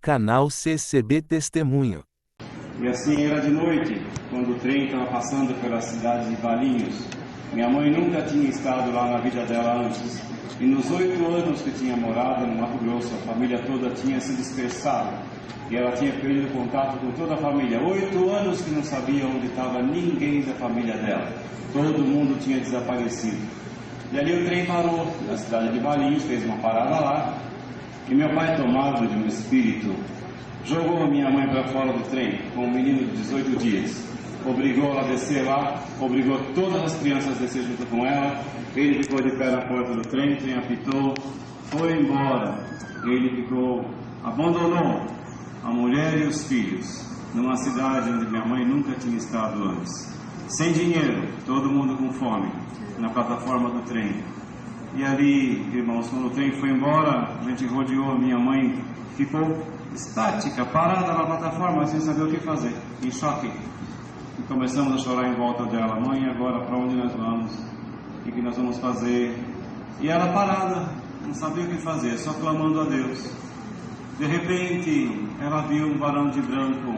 Canal CCB Testemunho. E assim era de noite, quando o trem estava passando pela cidade de Valinhos. Minha mãe nunca tinha estado lá na vida dela antes. E nos 8 anos que tinha morado no Mato Grosso, a família toda tinha se dispersado. E ela tinha perdido contato com toda a família. 8 anos que não sabia onde estava ninguém da família dela. Todo mundo tinha desaparecido. E ali o trem parou na cidade de Valinhos, fez uma parada lá. E meu pai, tomado de um espírito, jogou minha mãe para fora do trem com um menino de 18 dias. Obrigou ela a descer lá, obrigou todas as crianças a descer junto com ela. Ele ficou de pé na porta do trem, o trem apitou, foi embora. Ele abandonou a mulher e os filhos numa cidade onde minha mãe nunca tinha estado antes. Sem dinheiro, todo mundo com fome, na plataforma do trem. E ali, irmãos, quando o trem foi embora, a gente rodeou a minha mãe, ficou estática, parada na plataforma, sem saber o que fazer, em choque. E começamos a chorar em volta dela. Mãe, agora para onde nós vamos? O que nós vamos fazer? E ela parada, não sabia o que fazer, só clamando a Deus. De repente, ela viu um varão de branco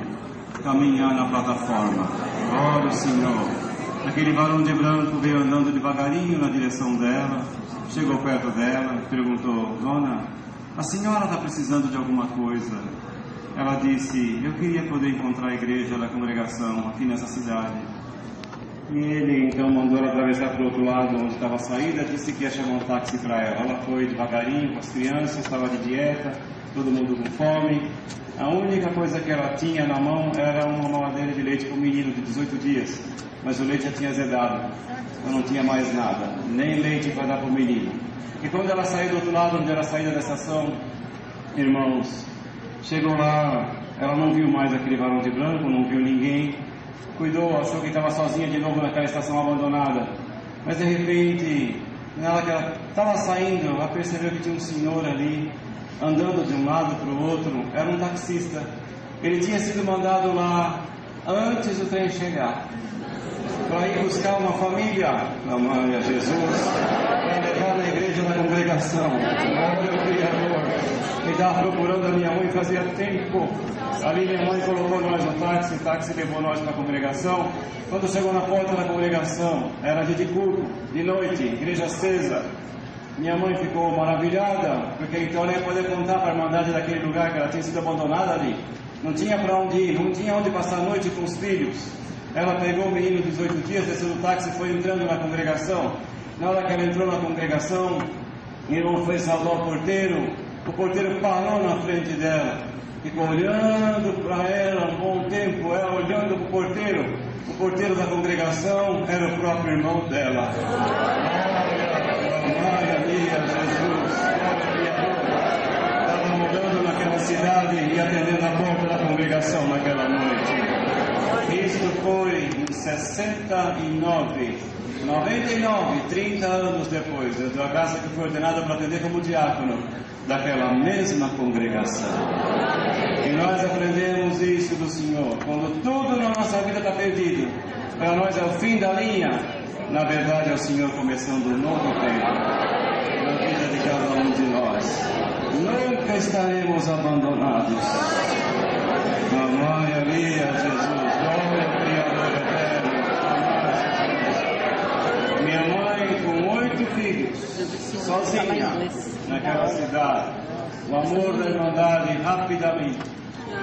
caminhar na plataforma. Glória ao Senhor. Aquele varão de branco veio andando devagarinho na direção dela, chegou perto dela, perguntou: Dona, a senhora está precisando de alguma coisa? Ela disse: eu queria poder encontrar a igreja da congregação aqui nessa cidade. E ele então mandou ela atravessar para o outro lado onde estava a saída, disse que ia chamar um táxi para ela. Ela foi devagarinho com as crianças, estava de dieta, todo mundo com fome. A única coisa que ela tinha na mão era uma mamadeira de leite para o menino de 18 dias. Mas o leite já tinha azedado, eu não tinha mais nada, nem leite para dar para o menino. E quando ela saiu do outro lado, onde era a saída da estação, irmãos, chegou lá, ela não viu mais aquele varão de branco, não viu ninguém, cuidou, achou que estava sozinha de novo naquela estação abandonada. Mas de repente, na hora que ela estava saindo, ela percebeu que tinha um senhor ali, andando de um lado para o outro, era um taxista. Ele tinha sido mandado lá antes do trem chegar, para ir buscar uma família, amai a Jesus, para levar na igreja da congregação. Glória ao Criador. Ele estava procurando a minha mãe fazia tempo. Ali minha mãe colocou nós no táxi, o táxi levou nós para a congregação. Quando chegou na porta da congregação, era dia de culto, de noite, igreja acesa. Minha mãe ficou maravilhada, porque então ela ia poder contar para a irmandade daquele lugar que ela tinha sido abandonada ali. Não tinha para onde ir, não tinha onde passar a noite com os filhos. Ela pegou o menino de 18 dias, desceu do táxi e foi entrando na congregação. Na hora que ela entrou na congregação, o irmão foi saudar o porteiro parou na frente dela, ficou olhando para ela um bom tempo, ela olhando para o porteiro da congregação era o próprio irmão dela. Glória a Jesus, glória a Deus. Estava mudando naquela cidade e atendendo a porta da congregação naquela noite. Isto foi em 69, 30 anos depois, eu dou a graça que foi ordenado para atender como diácono daquela mesma congregação. E nós aprendemos isso do Senhor. Quando tudo na nossa vida está perdido, para nós é o fim da linha, na verdade é o Senhor começando um novo tempo na vida de cada um de nós. Nunca estaremos abandonados. Glória a Jesus, glória ao Criador eterno. Minha mãe com 8 filhos, sozinha, naquela cidade. O amor da irmandade rapidamente.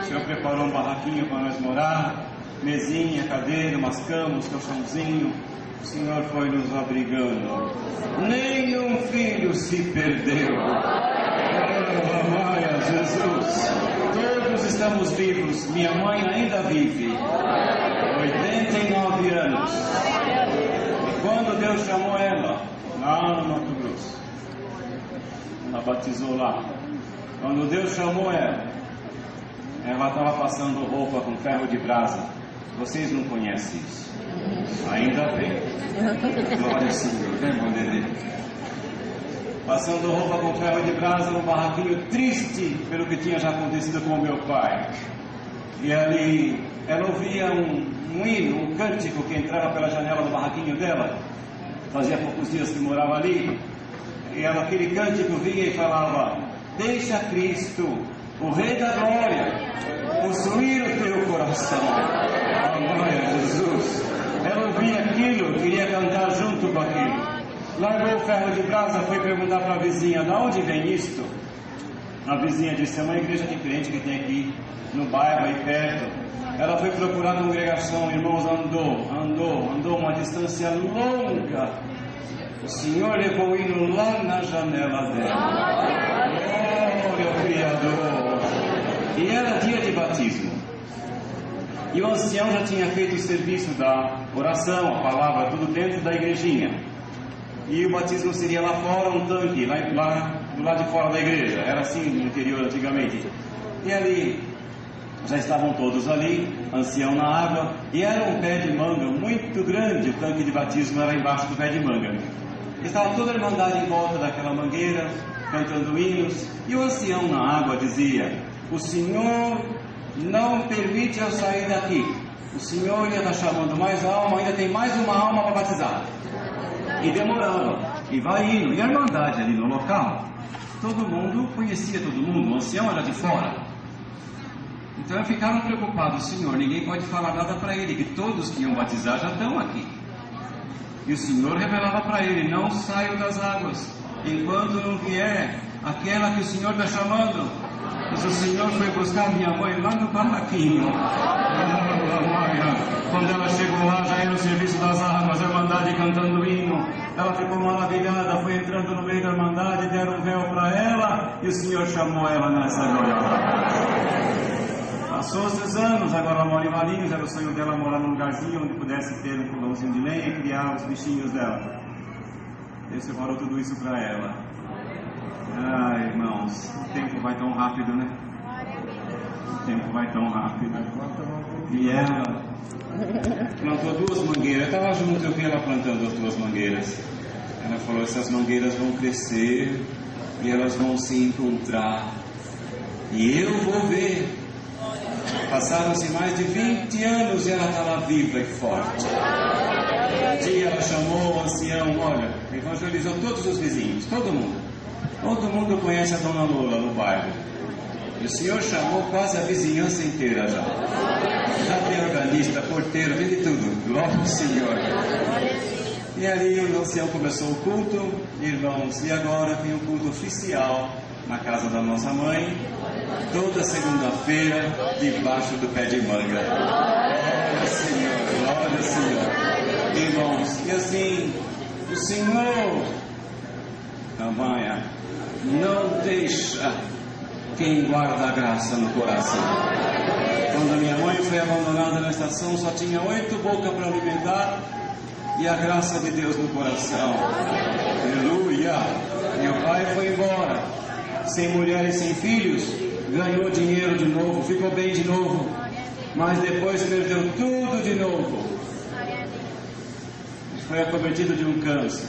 O Senhor preparou um barraquinho para nós morar, mesinha, cadeira, umas camas, colchãozinho. O Senhor foi nos abrigando. Nenhum filho se perdeu. Glória a Jesus. Todos estamos vivos. Minha mãe ainda vive. 89 anos. E quando Deus chamou ela, lá no Mato Grosso, ela batizou lá. Quando Deus chamou ela estava passando roupa com ferro de brasa. Vocês não conhecem isso. Ainda bem. Glória ao Senhor. Vem, Bandeira. Passando roupa com ferro de brasa num barraquinho, triste pelo que tinha já acontecido com o meu pai. E ali ela ouvia um hino, um cântico que entrava pela janela do barraquinho dela. Fazia poucos dias que morava ali. E ela, aquele cântico vinha e falava: deixa Cristo o Rei da Glória, possuir o teu coração. Oh, glória a Jesus. Ela ouvia aquilo, queria cantar junto com aquilo. Largou o ferro de brasa, foi perguntar para a vizinha: de onde vem isto? A vizinha disse: é uma igreja de crente que tem aqui no bairro, aí perto. Ela foi procurar a congregação, irmãos, andou uma distância longa. O Senhor levou o hino lá na janela dela. Glória ao Criador. E era dia de batismo. E o ancião já tinha feito o serviço da oração, a palavra, tudo dentro da igrejinha. E o batismo seria lá fora, um tanque, lá do lado de fora da igreja. Era assim no interior antigamente. E ali, já estavam todos ali, ancião na água, e era um pé de manga muito grande. O tanque de batismo era embaixo do pé de manga. Estava toda a irmandade em volta daquela mangueira, cantando hinos, e o ancião na água dizia: o Senhor não permite eu sair daqui. O Senhor ainda está chamando mais alma, ainda tem mais uma alma para batizar. E demorava, e vai indo. E a irmandade ali no local, todo mundo conhecia todo mundo, o ancião era de fora. Então ficaram preocupados: Senhor, ninguém pode falar nada para ele, que todos que iam batizar já estão aqui. E o Senhor revelava para ele: não saiam das águas, enquanto não vier aquela que o Senhor está chamando. Mas o Senhor foi buscar minha mãe lá no barraquinho. Quando ela chegou lá, já era o serviço das águas, a irmandade cantando hino. Ela ficou maravilhada, foi entrando no meio da irmandade, deram um véu para ela, e o Senhor chamou ela nessa glória. Passou esses anos, agora ela mora em Valinhos. Era o sonho dela morar num lugarzinho onde pudesse ter um fogãozinho de lenha e criar os bichinhos dela. Deus separou tudo isso para ela. Ai, irmãos, o tempo vai tão rápido, né? O tempo vai tão rápido. E ela plantou 2 mangueiras. Eu estava junto, eu vi ela plantando as 2 mangueiras. Ela falou: essas mangueiras vão crescer e elas vão se encontrar. E eu vou ver. Passaram-se mais de 20 anos e ela estava viva e forte. Um dia ela chamou o ancião, olha, evangelizou todos os vizinhos, todo mundo. Todo mundo conhece a dona Lola no bairro. E o Senhor chamou quase a vizinhança inteira já. Já tem organista, porteiro, tem de tudo. Glória ao Senhor. E ali o ancião começou o culto, irmãos, e agora tem o culto oficial na casa da nossa mãe, toda segunda-feira, debaixo do pé de manga. Glória ao Senhor, glória ao Senhor. Irmãos, e assim, o Senhor, Cavanha, não deixa quem guarda a graça no coração. Quando a minha mãe foi abandonada na estação, só tinha 8 bocas para alimentar e a graça de Deus no coração. Aleluia! Meu pai foi embora, sem mulher e sem filhos, ganhou dinheiro de novo, ficou bem de novo, mas depois perdeu tudo de novo. Foi acometido de um câncer.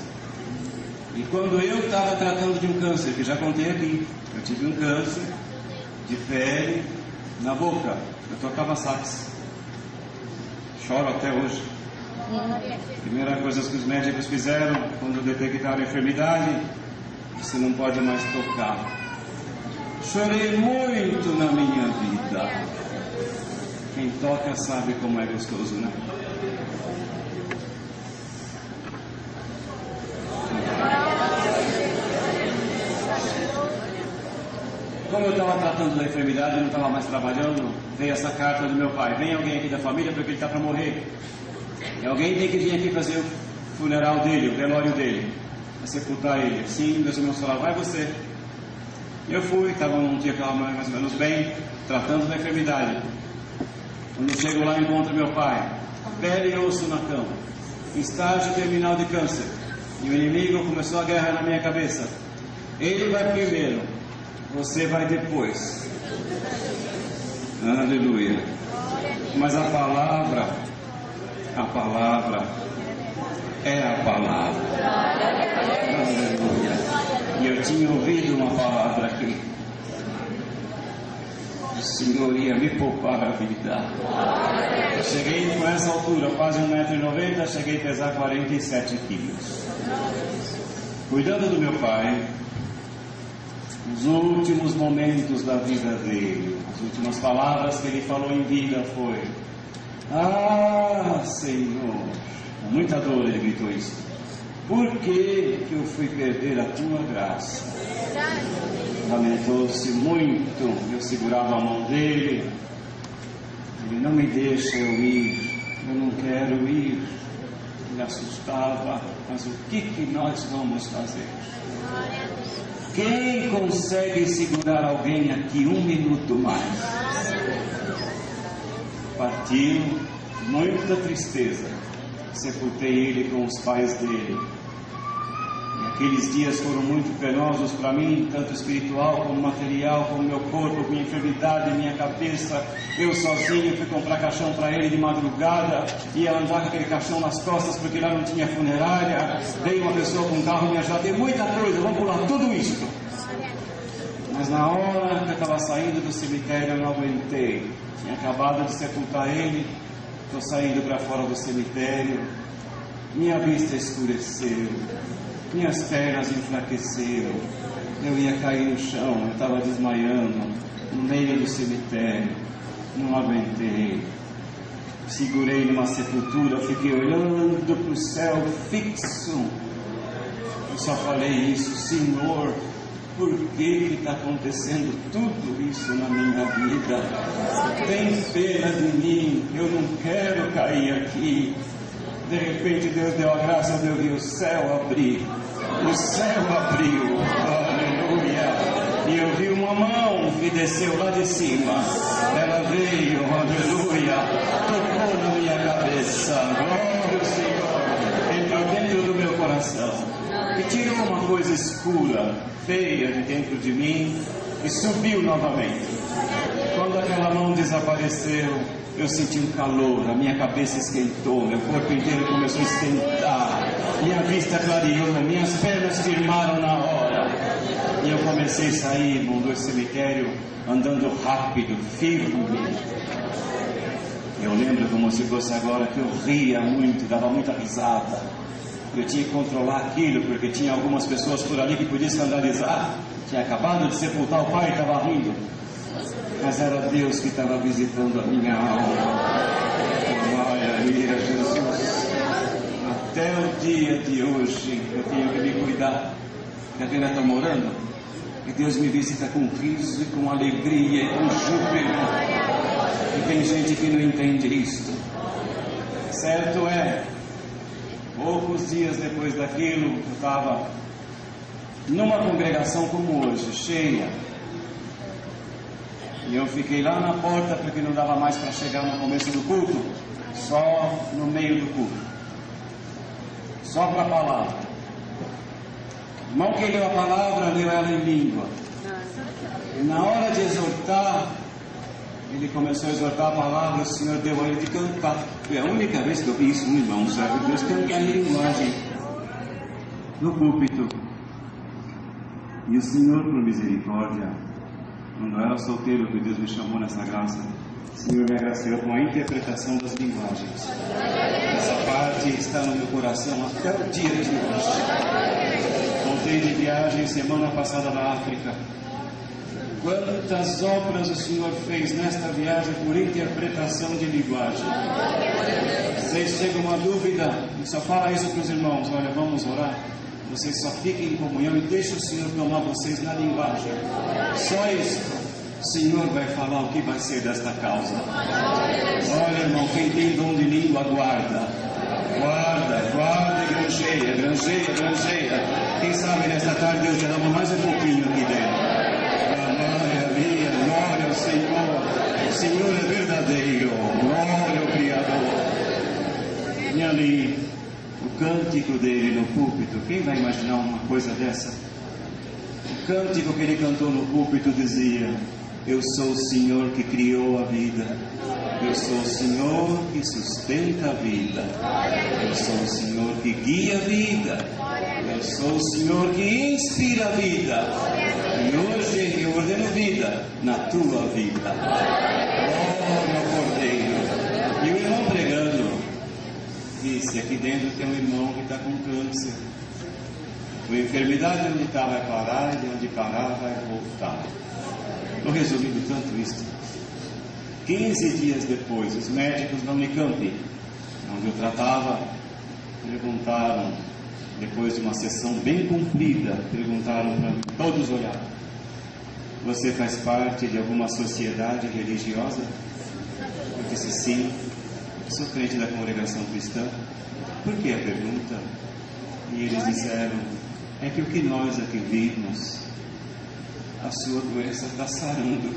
E quando eu estava tratando de um câncer, que já contei aqui, eu tive um câncer de pele na boca. Eu tocava sax. Choro até hoje. Primeira coisa que os médicos fizeram quando detectaram a enfermidade: você não pode mais tocar. Chorei muito na minha vida. Quem toca sabe como é gostoso, né? Como eu estava tratando da enfermidade, eu não estava mais trabalhando, veio essa carta do meu pai: vem alguém aqui da família porque ele está para morrer. E alguém tem que vir aqui fazer o funeral dele, o velório dele, para sepultar ele. Sim, meus irmãos falaram: vai você. Eu fui, estava num dia que eu estava mais ou menos bem, tratando da enfermidade. Quando chego lá, encontro meu pai, pele e osso na cama, estágio terminal de câncer. E o inimigo começou a guerra na minha cabeça. Ele vai primeiro, você vai depois. Aleluia. Mas a palavra é a palavra. Aleluia. E eu tinha ouvido uma palavra aqui: o Senhor ia me poupar a vida. Cheguei com essa altura, quase 1,90 m, cheguei a pesar 47 quilos. Cuidando do meu pai, Os últimos momentos da vida dele, as últimas palavras que ele falou em vida foi: ah, Senhor, com muita dor ele gritou isso. Por que eu fui perder a tua graça? Lamentou-se muito. Eu segurava a mão dele. Ele: não me deixa eu ir, eu não quero ir. Ele assustava. Mas o que nós vamos fazer? Quem consegue segurar alguém aqui 1 minuto mais? Partiu, muita tristeza. Sepultei ele com os pais dele. E aqueles dias foram muito penosos para mim, tanto espiritual como material, como meu corpo, minha enfermidade, minha cabeça. Eu sozinho fui comprar caixão para ele de madrugada, ia andar com aquele caixão nas costas porque lá não tinha funerária. Veio uma pessoa com um carro me ajudar, tem muita coisa, vamos pular tudo isso. Mas na hora que eu estava saindo do cemitério eu não aguentei. Tinha acabado de sepultar ele. Estou saindo para fora do cemitério, minha vista escureceu, minhas pernas enfraqueceram, eu ia cair no chão, eu estava desmaiando, no meio do cemitério, não aguentei. Segurei numa sepultura, fiquei olhando para o céu fixo, eu só falei isso: Senhor, por que está acontecendo tudo isso na minha vida? Tem pena de mim, eu não quero cair aqui. De repente Deus deu a graça de eu ver o céu abrir. O céu abriu, aleluia. E eu vi uma mão que desceu lá de cima. Ela veio, aleluia, tocou na minha cabeça. Glória ao Senhor. Entrou dentro do meu coração e tirou uma coisa escura, feia de dentro de mim e subiu novamente. Quando aquela mão desapareceu, eu senti um calor, a minha cabeça esquentou, meu corpo inteiro começou a esquentar, minha vista clareou, minhas pernas firmaram na hora. E eu comecei a sair, irmão, do cemitério, andando rápido, firme. Eu lembro como se fosse agora que eu ria muito, dava muita risada. Eu tinha que controlar aquilo, porque tinha algumas pessoas por ali que podiam escandalizar. Tinha acabado de sepultar o pai e estava rindo. Mas era Deus que estava visitando a minha alma. Glória a Jesus. Até o dia de hoje eu tenho que me cuidar. Porque a Adriana está morando. E Deus me visita com riso e com alegria e com júbilo. E tem gente que não entende isso. Certo é, poucos dias depois daquilo, eu estava numa congregação como hoje, cheia. E eu fiquei lá na porta porque não dava mais para chegar no começo do culto, só no meio do culto, só para a palavra. O irmão que leu a palavra, leu ela em língua. E na hora de exortar, ele começou a exortar a palavra, o Senhor deu a ele de cantar. Foi a única vez que eu vi isso, um irmão, sabe? Deus cantar em linguagem no púlpito. E o Senhor, por misericórdia, quando eu era solteiro, que Deus me chamou nessa graça, o Senhor me agraciou com a interpretação das linguagens. Essa parte está no meu coração até o dia de hoje. Voltei de viagem semana passada na África. Quantas obras o Senhor fez nesta viagem por interpretação de linguagem. Vocês chegam uma dúvida, e só fala isso para os irmãos: olha, vamos orar. Vocês só fiquem em comunhão e deixem o Senhor tomar vocês na linguagem. Só isso. O Senhor vai falar o que vai ser desta causa. Olha, irmão, quem tem dom de língua, guarda. Guarda e granjeia, granjeia, granjeia. Quem sabe nesta tarde Deus derrama mais um pouquinho aqui dentro. Glória ao Senhor. O Senhor é verdadeiro. Glória ao Criador. E ali, o cântico dele no púlpito. Quem vai imaginar uma coisa dessa? O cântico que ele cantou no púlpito dizia: eu sou o Senhor que criou a vida. Eu sou o Senhor que sustenta a vida. Eu sou o Senhor que guia a vida. Eu sou o Senhor que inspira a vida. E hoje eu ordeno vida na tua vida. Oh, meu Cordeiro. E o irmão pregando disse: aqui dentro tem um irmão que está com câncer. A enfermidade onde está vai parar, e onde parar vai voltar. Estou resumindo tanto isto. 15 dias depois, os médicos da Unicamp, onde eu tratava, perguntaram, depois de uma sessão bem comprida, perguntaram para mim, todos olharam: você faz parte de alguma sociedade religiosa? Eu disse sim, sou crente da congregação cristã. Por que a pergunta? E eles disseram: é que o que nós aqui vimos, a sua doença está sarando.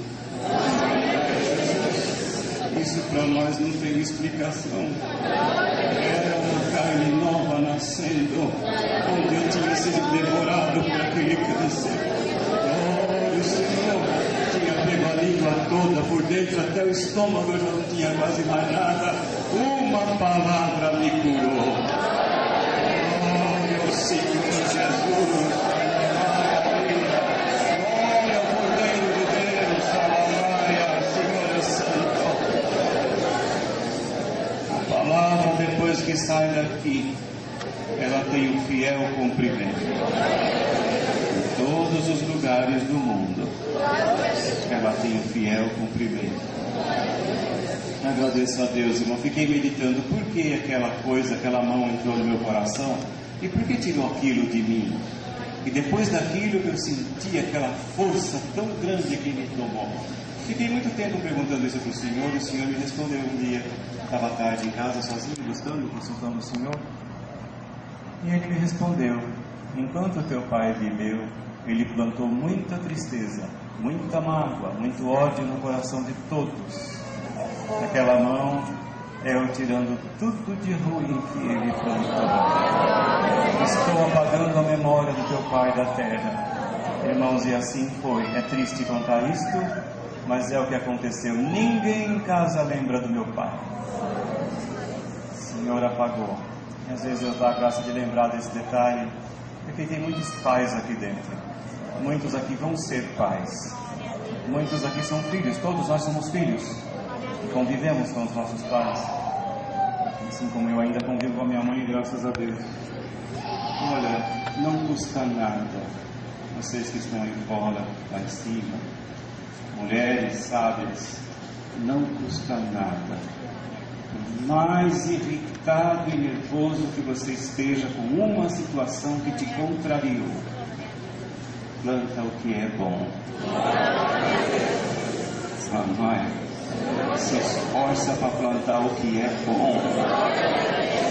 Isso para nós não tem explicação. Era uma carne nova nascendo, onde eu tinha sido devorado por aquele câncer. Oh, o Senhor tinha pego a língua toda por dentro, até o estômago, eu já não tinha quase mais nada. Uma palavra me curou. Oh, meu Senhor Jesus. Depois que sai daqui, ela tem um fiel cumprimento. Em todos os lugares do mundo, ela tem um fiel cumprimento. Agradeço a Deus, irmão. Fiquei meditando por que aquela coisa, aquela mão entrou no meu coração e por que tirou aquilo de mim. E depois daquilo eu senti aquela força tão grande que me tomou. Fiquei muito tempo perguntando isso para o Senhor, e o Senhor me respondeu um dia. Estava tarde em casa, sozinho, buscando, consultando o Senhor. E Ele me respondeu: enquanto teu pai viveu, ele plantou muita tristeza, muita mágoa, muito ódio no coração de todos. Aquela mão é eu tirando tudo de ruim que ele plantou. Estou apagando a memória do teu pai da terra. Irmãos, e assim foi. É triste contar isto, mas é o que aconteceu. Ninguém em casa lembra do meu pai. O Senhor apagou. E às vezes eu dou a graça de lembrar desse detalhe, porque tem muitos pais aqui dentro. Muitos aqui vão ser pais. Muitos aqui são filhos. Todos nós somos filhos. E convivemos com os nossos pais. Assim como eu ainda convivo com a minha mãe, graças a Deus. Olha, não custa nada. Vocês que estão aí fora, lá em cima, mulheres sábias, não custa nada. Por mais irritado e nervoso que você esteja com uma situação que te contrariou, planta o que é bom. Sua mãe se esforça para plantar o que é bom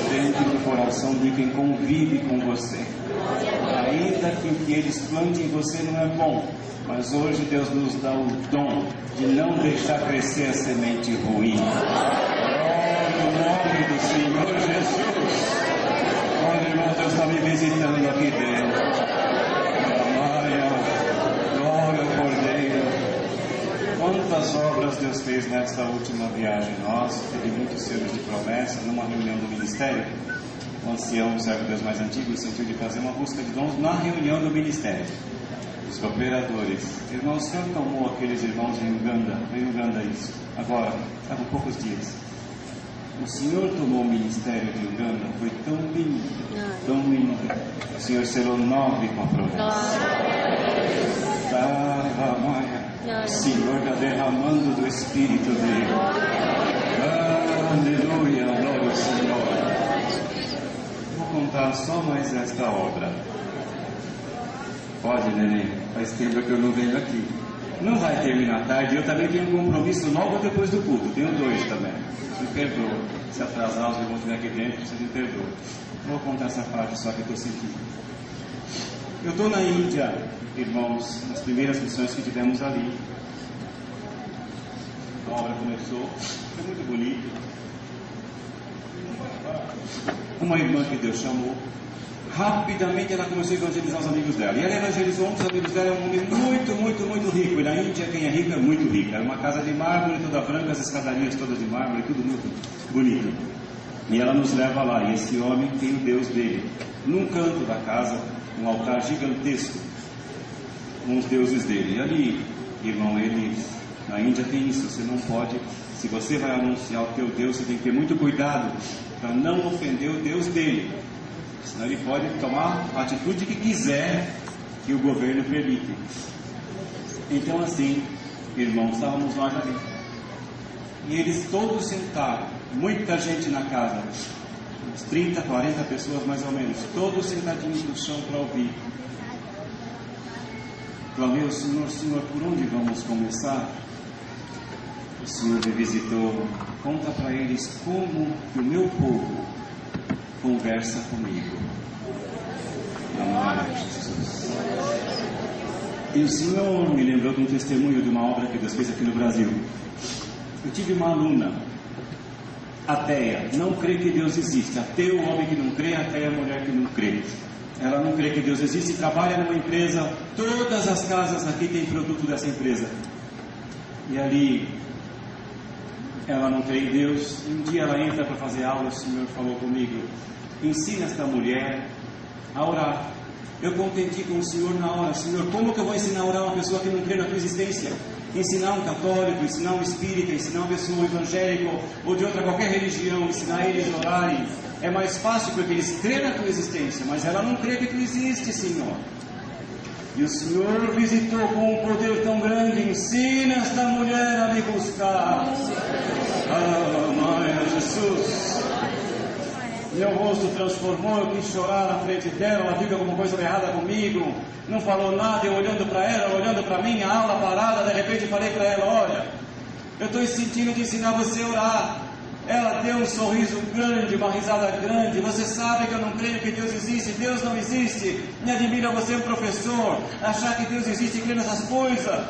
dentro do coração de quem convive com você. Ainda que o que eles plantem em você não é bom, mas hoje Deus nos dá o dom de não deixar crescer a semente ruim. No nome do Senhor Jesus. Olha, irmão, Deus está me visitando aqui dentro. Glória ao Cordeiro. Quantas obras Deus fez nesta última viagem nossa. Teve muitos selos de promessa. Numa reunião do ministério, o ancião, o servo de Deus mais antigo, sentiu de fazer uma busca de dons na reunião do ministério. Os cooperadores. Irmão, o Senhor tomou aqueles irmãos em Uganda. Foi em Uganda isso. Agora, estavam poucos dias. O Senhor tomou o ministério de Uganda. Foi tão lindo, tão lindo. O Senhor selou 9 com a promessa. O Senhor está derramando do Espírito dele. Aleluia, glória ao Senhor. Vou contar só mais esta obra. Pode, neném? Faz tempo que eu não venho aqui. Não vai terminar tarde. Eu também tenho um compromisso logo depois do culto. Tenho 2 também. Me perdoa. Se atrasar, os irmãos aqui dentro, você me perdoa. Vou contar essa parte só que eu estou sentindo. Eu estou na Índia, irmãos, nas primeiras missões que tivemos ali. A obra começou. Foi muito bonito. Uma irmã que Deus chamou. Rapidamente ela começou a evangelizar os amigos dela. E ela evangelizou um dos amigos dela, um homem muito rico. E na Índia, quem é rico é muito rico. Era uma casa de mármore, toda branca, as escadarias todas de mármore, tudo muito bonito. E ela nos leva lá. E esse homem tem o Deus dele. Num canto da casa, um altar gigantesco, com os deuses dele. E ali, irmão, eles, na Índia tem isso. Você não pode, se você vai anunciar o teu Deus, você tem que ter muito cuidado para não ofender o Deus dele. Senão ele pode tomar a atitude que quiser, que o governo permite. Então assim, irmãos, estávamos nós ali. E eles todos sentaram, muita gente na casa, uns 30, 40 pessoas mais ou menos, todos sentadinhos no chão para ouvir. Clamei ao Senhor, Senhor, por onde vamos começar? O Senhor me visitou, conta para eles como que o meu povo conversa comigo. Amém, Jesus. E o Senhor me lembrou de um testemunho de uma obra que Deus fez aqui no Brasil. Eu tive uma aluna, ateia, não crê que Deus existe. Ateu, o homem que não crê, ateia, a mulher que não crê. Ela não crê que Deus existe e trabalha numa empresa. Todas as casas aqui têm produto dessa empresa. E ali, ela não crê em Deus. E um dia ela entra para fazer aula. O Senhor falou comigo: ensina esta mulher a orar. Eu contenti com o Senhor na hora: Senhor, como que eu vou ensinar a orar uma pessoa que não crê na tua existência? Ensinar um católico, ensinar um espírita, ensinar uma pessoa evangélica ou de outra qualquer religião, ensinar eles a orarem. É mais fácil porque eles creem na tua existência, mas ela não crê que tu existe, Senhor. E o Senhor visitou com um poder tão grande: ensina esta mulher a me buscar. Amém, Jesus. Meu rosto transformou, eu quis chorar na frente dela. Ela viu que alguma coisa errada comigo, não falou nada. Eu olhando para ela, olhando para mim, a aula parada. De repente falei para ela: olha, eu estou sentindo de ensinar você a orar. Ela deu um sorriso grande, uma risada grande. Você sabe que eu não creio que Deus existe. Deus não existe. Me admira você, um professor, achar que Deus existe e crer nessas coisas.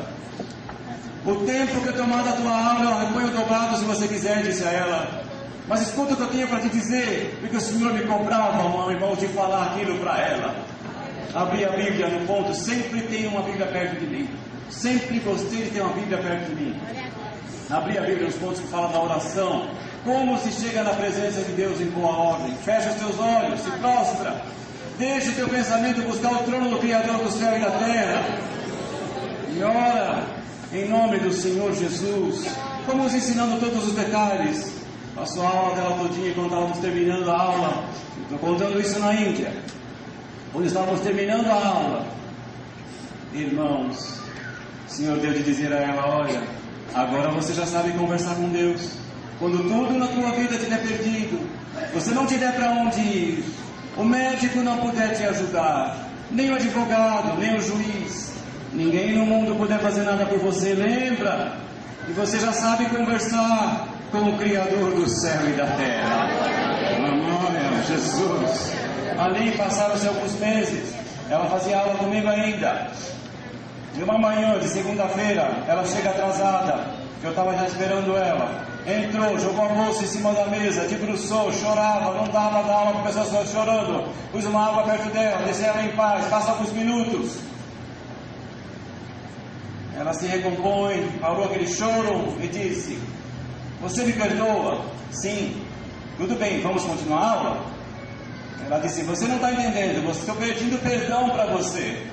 O tempo que eu tomar da tua aula eu reponho dobrado se você quiser, disse a ela. Mas escuta o que eu tenho para te dizer, porque o Senhor me cobrava, meu irmão, de falar aquilo para ela. Abri a Bíblia no ponto, sempre tenho uma Bíblia perto de mim. Sempre gostei de ter uma Bíblia perto de mim. Abri a Bíblia nos pontos que falam da oração. Como se chega na presença de Deus em boa ordem. Fecha os teus olhos, se prostra. Deixa o teu pensamento buscar o trono do Criador do céu e da terra. E ora em nome do Senhor Jesus. Vamos ensinando todos os detalhes. Passou a aula dela todinha quando estávamos terminando a aula. Estou contando isso na Índia. Quando estávamos terminando a aula, irmãos, o Senhor deu de dizer a ela: olha, agora você já sabe conversar com Deus. Quando tudo na tua vida estiver perdido, você não tiver para onde ir, o médico não puder te ajudar, nem o advogado, nem o juiz, ninguém no mundo puder fazer nada por você, lembra? E você já sabe conversar com o Criador do céu e da terra. Amém, Jesus. Ali passaram-se alguns meses. Ela fazia aula comigo ainda. E uma manhã de segunda-feira, ela chega atrasada. Eu estava já esperando ela. Entrou, jogou a bolsa em cima da mesa, debruçou, chorava, não dava da aula, começou só chorando. Pus uma água perto dela, deixei ela em paz. Passa alguns minutos. Ela se recompõe, parou aquele choro e disse: você me perdoa? Sim. Tudo bem, vamos continuar a aula? Ela disse: você não está entendendo, estou pedindo perdão para você.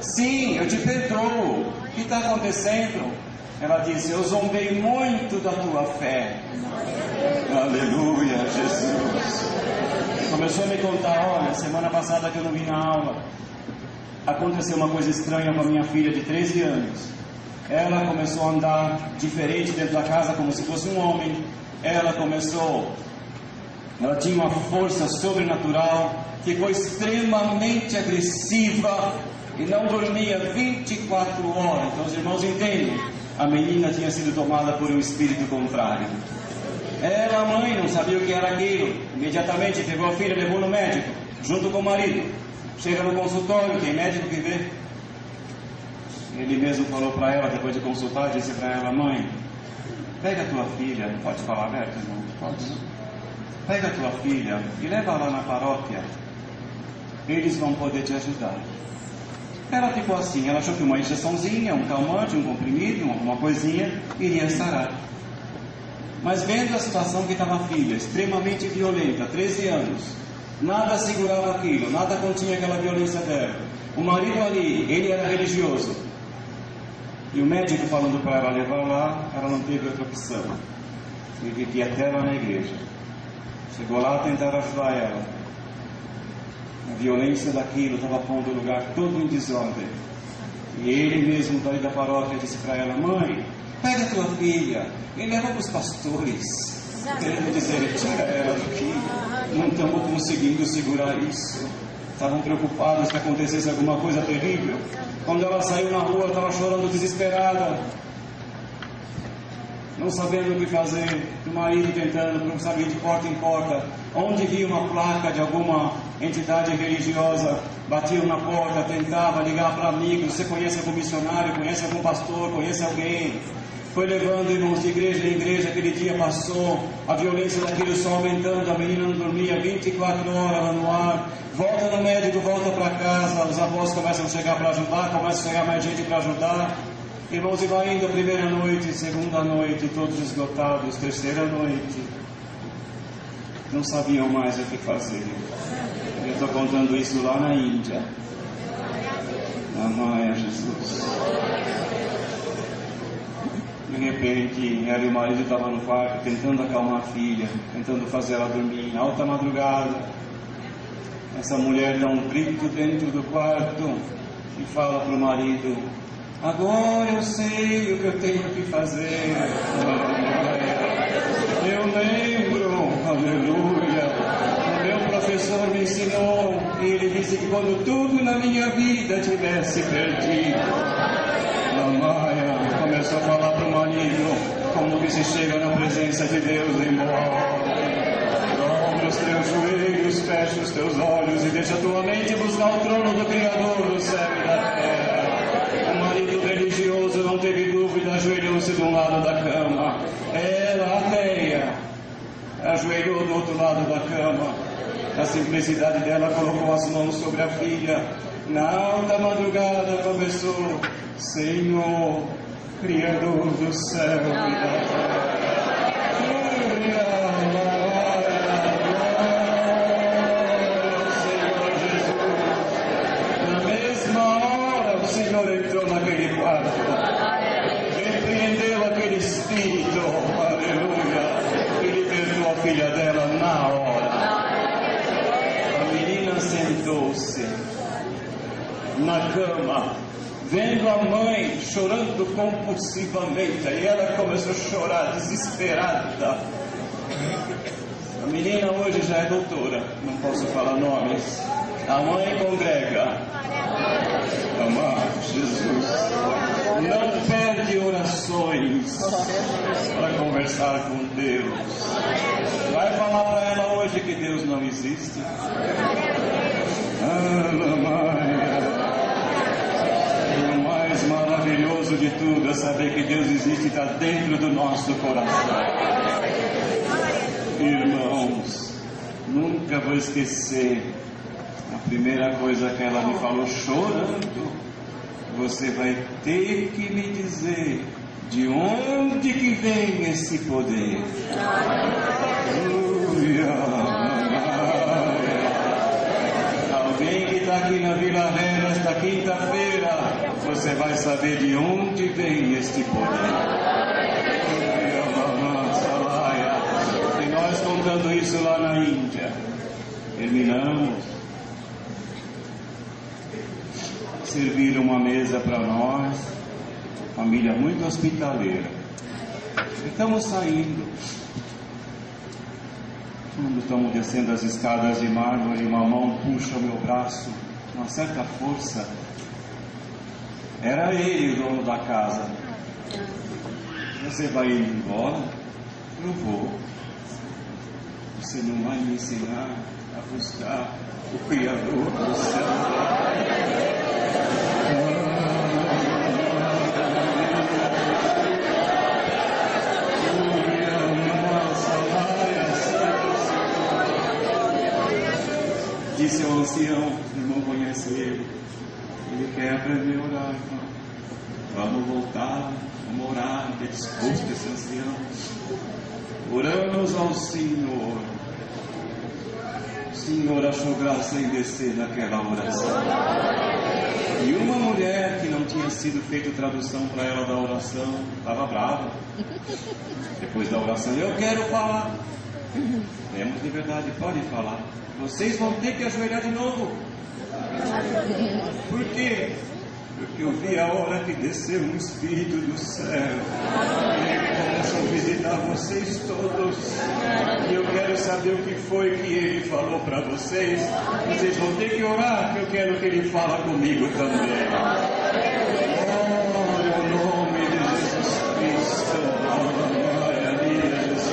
Sim, eu te perdoo. O que está acontecendo? Ela disse: eu zombei muito da tua fé. Aleluia, Jesus. Começou a me contar: olha, semana passada que eu não vim na aula, aconteceu uma coisa estranha com a minha filha de 13 anos. Ela começou a andar diferente dentro da casa, como se fosse um homem. Ela tinha uma força sobrenatural, ficou extremamente agressiva e não dormia 24 horas. Então os irmãos entendem, a menina tinha sido tomada por um espírito contrário. Ela, a mãe, não sabia o que era aquilo. Imediatamente pegou a filha e levou no médico, junto com o marido. Chega no consultório, tem médico que vê. Ele mesmo falou para ela, depois de consultar, disse para ela: mãe, pega a tua filha, pode falar aberto, irmão? Pode. Pega a tua filha e leva lá na paróquia, eles vão poder te ajudar. Ela ficou assim, ela achou que uma injeçãozinha, um calmante, um comprimido, alguma coisinha, iria sarar. Mas vendo a situação que estava a filha, extremamente violenta, 13 anos, nada segurava aquilo, nada continha aquela violência dela. O marido ali, ele era religioso. E o médico falando para ela levar lá, ela não teve outra opção. Teve que ir até lá na igreja. Chegou lá, tentaram ajudar ela. A violência daquilo estava pondo o lugar todo em desordem. E ele mesmo, daí da paróquia, disse para ela: mãe, pega tua filha e leva para os pastores. Querendo dizer, tira ela daqui. Não estamos conseguindo segurar isso. Estavam preocupados que acontecesse alguma coisa terrível. Quando ela saiu na rua, estava chorando desesperada, não sabendo o que fazer. O marido tentando, não sabia, de porta em porta. Onde via uma placa de alguma entidade religiosa, batiam na porta, tentava ligar para amigos. Você conhece algum missionário? Conhece algum pastor? Conhece alguém? Foi levando irmãos de igreja em igreja. Aquele dia passou, a violência daquilo só aumentando. A menina não dormia 24 horas no ar. Volta no médico, volta para casa. Os avós começam a chegar para ajudar, começa a chegar mais gente para ajudar. Irmãos, e vai indo a primeira noite, segunda noite, todos esgotados, terceira noite. Não sabiam mais o que fazer. Eu estou contando isso lá na Índia. Amai a Jesus. De repente, ela e o marido estavam no quarto, tentando acalmar a filha, tentando fazer ela dormir. Em alta madrugada, essa mulher dá um grito dentro do quarto e fala para o marido: agora eu sei o que eu tenho que fazer. Eu lembro, aleluia, o meu professor me ensinou, e ele disse que quando tudo na minha vida tivesse perdido, a Maia começou a falar para o marido como que se chega na presença de Deus em morte. Dobra os teus joelhos, fecha os teus olhos e deixa a tua mente buscar o trono do Criador do céu e da terra. O marido religioso não teve dúvida, ajoelhou-se de um lado da cama. Ela, ateia, ajoelhou do outro lado da cama. Na simplicidade dela, colocou as mãos sobre a filha. Na alta madrugada começou: Senhor, Criador do céu e da terra. Entrou naquele quarto, repreendeu aquele espírito, aleluia, e libertou a filha dela na hora. A menina sentou-se na cama, vendo a mãe chorando compulsivamente, e ela começou a chorar desesperada. A menina hoje já é doutora, não posso falar nomes. A mãe congrega. Amado Jesus, não perde orações para conversar com Deus. Vai falar para ela hoje que Deus não existe. O mais maravilhoso de tudo é saber que Deus existe e está dentro do nosso coração. Irmãos, nunca vou esquecer a primeira coisa que ela me falou, chorando: você vai ter que me dizer de onde que vem esse poder. Alguém que está aqui na Vila Vera esta quinta-feira, você vai saber de onde vem este poder. E nós contando isso lá na Índia, terminamos. Serviram uma mesa para nós, família muito hospitaleira. Estamos saindo. Quando estamos descendo as escadas de mármore, uma mão puxa o meu braço com uma certa força. Era ele o dono da casa. Você vai ir embora? Eu vou. Você não vai me ensinar a buscar o Criador do céu. Disse ao ancião, o irmão conhece ele quer aprender a orar, irmão. Vamos voltar, vamos orar, ter disposto esse ancião. Oramos ao Senhor. O Senhor achou graça em descer naquela oração. E uma mulher que não tinha sido feita tradução para ela da oração, estava brava. Depois da oração, eu quero falar. Temos liberdade, pode falar. Vocês vão ter que ajoelhar de novo. Por quê? Porque eu vi a hora que desceu um espírito do céu. Ele começou a visitar vocês todos. E eu quero saber o que foi que ele falou para vocês. Vocês vão ter que orar, que eu quero que ele fale comigo também. Glória ao nome de Jesus Cristo. Glória a Jesus.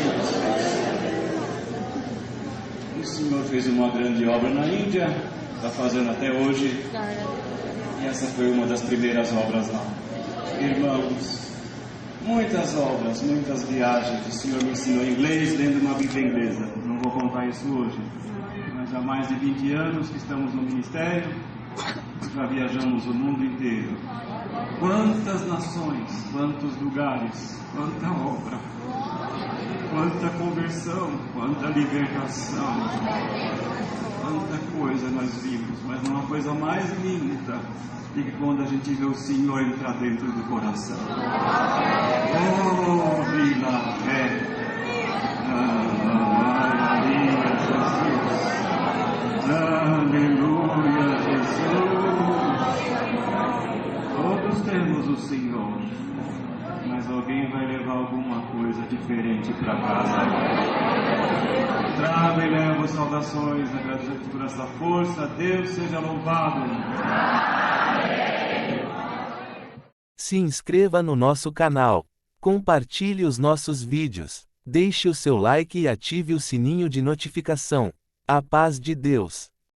O Senhor fez uma grande obra na Índia. Está fazendo até hoje. E essa foi uma das primeiras obras lá. Irmãos, muitas obras, muitas viagens. O Senhor me ensinou inglês lendo uma Bíblia inglesa. Não vou contar isso hoje. Mas há mais de 20 anos que estamos no ministério, já viajamos o mundo inteiro. Quantas nações, quantos lugares, quanta obra, quanta conversão, quanta libertação. Quanta coisa nós vimos, mas não há coisa mais linda do que quando a gente vê o Senhor entrar dentro do coração. Oh, Vila Fé! Aleluia, Jesus! Aleluia, Jesus! Todos temos o Senhor, mas alguém vai levar alguma coisa diferente para casa. Trago e levo saudações, agradecemos por essa força. Deus seja louvado. Se inscreva no nosso canal. Compartilhe os nossos vídeos. Deixe o seu like e ative o sininho de notificação. A paz de Deus.